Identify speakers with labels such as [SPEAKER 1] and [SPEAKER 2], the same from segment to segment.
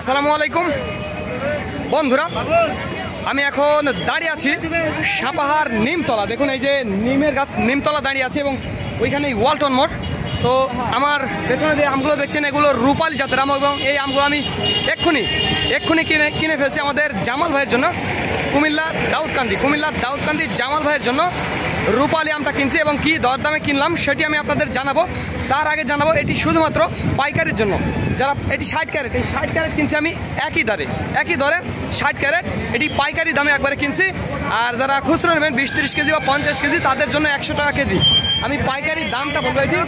[SPEAKER 1] আসসালামু আলাইকুম বন্ধুরা, আমি এখন দাঁড়িয়ে আছি সাপাহার নিমতলা। দেখুন এই যে নিমের গাছ নিমতলা দাঁড়িয়ে আছে এবং ওইখানে ওয়ালটন মোড়। তো আমার পেছনে যে আমগুলো দেখছেন এগুলো রূপালী জাতের আম এবং এই আমগুলো আমি এক্ষুনি কিনে ফেলছি আমাদের জামাল ভাইয়ের জন্য। কুমিল্লার দাউদকান্দি জামাল ভাইয়ের জন্য রূপালী আমটা কিনছি এবং কি দরদামে কিনলাম সেটি আমি আপনাদের জানাবো। তার আগে জানাবো এটি শুধুমাত্র পাইকারির জন্য। যারা এটি 60 ক্যারেট, এই 60 ক্যারেট কিনছি আমি একই দরে 60 ক্যারেট এটি পাইকারি দামে একবারে কিনছি। আর যারা খুচরো নেবেন 20-30 কেজি বা 50 কেজি তাদের জন্য 100 টাকা কেজি। আমি পাইকারি দামটা বলবো এটি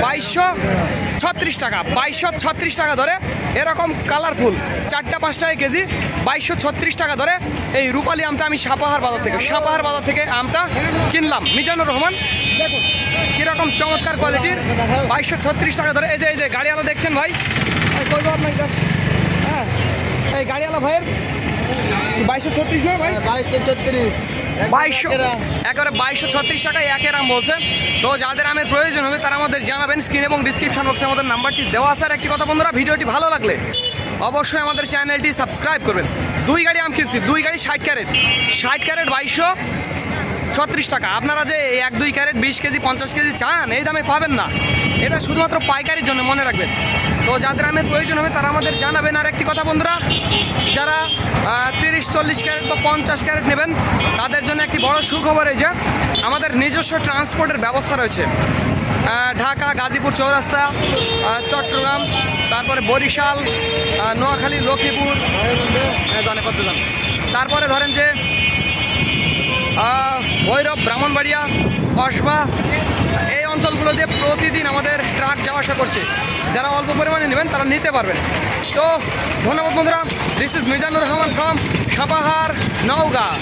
[SPEAKER 1] 2236 টাকা, 2236 টাকা ধরে এরকম কালারফুল 4-5 টাকা কেজি 2236 টাকা ধরে এই রূপালী আমটা আমি সাপাহার বাজার থেকে আমটা কিনলাম। মিজানুর রহমান, দেখুন কীরকম চমৎকার কোয়ালিটির 2236 টাকা ধরে। এই যে গাড়িওয়ালা দেখছেন ভাই, কইব আপনাকে, হ্যাঁ এই গাড়িওয়ালা ভাইয়ের 2236 না ভাই,
[SPEAKER 2] 2236
[SPEAKER 1] একেবারে 2236 টাকায় একের আম বলছে। তো যাদের আমের প্রয়োজন হবে তারা আমাদের জানাবেন। স্ক্রিন এবং ডিসক্রিপশন বক্সে আমাদের নাম্বারটি দেওয়া আছে। আর একটি কথা বন্ধুরা, ভিডিওটি ভালো লাগলে অবশ্যই আমাদের চ্যানেলটি সাবস্ক্রাইব করবেন। 2 গাড়ি আম কিনছি, 2 গাড়ি 60 ক্যারেট 2236 টাকা। আপনারা যে 1-2 ক্যারেট 20 কেজি 50 কেজি চান এই দামে পাবেন না, এটা শুধুমাত্র পাইকারির জন্য, মনে রাখবেন। তো যাদের আমের প্রয়োজন হবে তারা আমাদের জানাবেন। আর একটি কথা বন্ধুরা, যারা 30-40 ক্যারেট বা 50 ক্যারেট নেবেন তাদের জন্য একটি বড় সুখবর, এই যে আমাদের নিজস্ব ট্রান্সপোর্টের ব্যবস্থা রয়েছে। ঢাকা, গাজীপুর চৌরাস্তা, চট্টগ্রাম, তারপরে বরিশাল, নোয়াখালী, লক্ষ্মীপুর, তারপরে ধরেন যে ভৈরব, ব্রাহ্মণবাড়িয়া, কসবা, এই অঞ্চলগুলো দিয়ে প্রতিদিন আমাদের ট্রাক যাওয়া আসা করছে। যারা অল্প পরিমাণে নেবেন তারা নিতে পারবেন। তো ধন্যবাদ বন্ধুরা, this is Mizanur Rahman from Sapahar, Naogaon.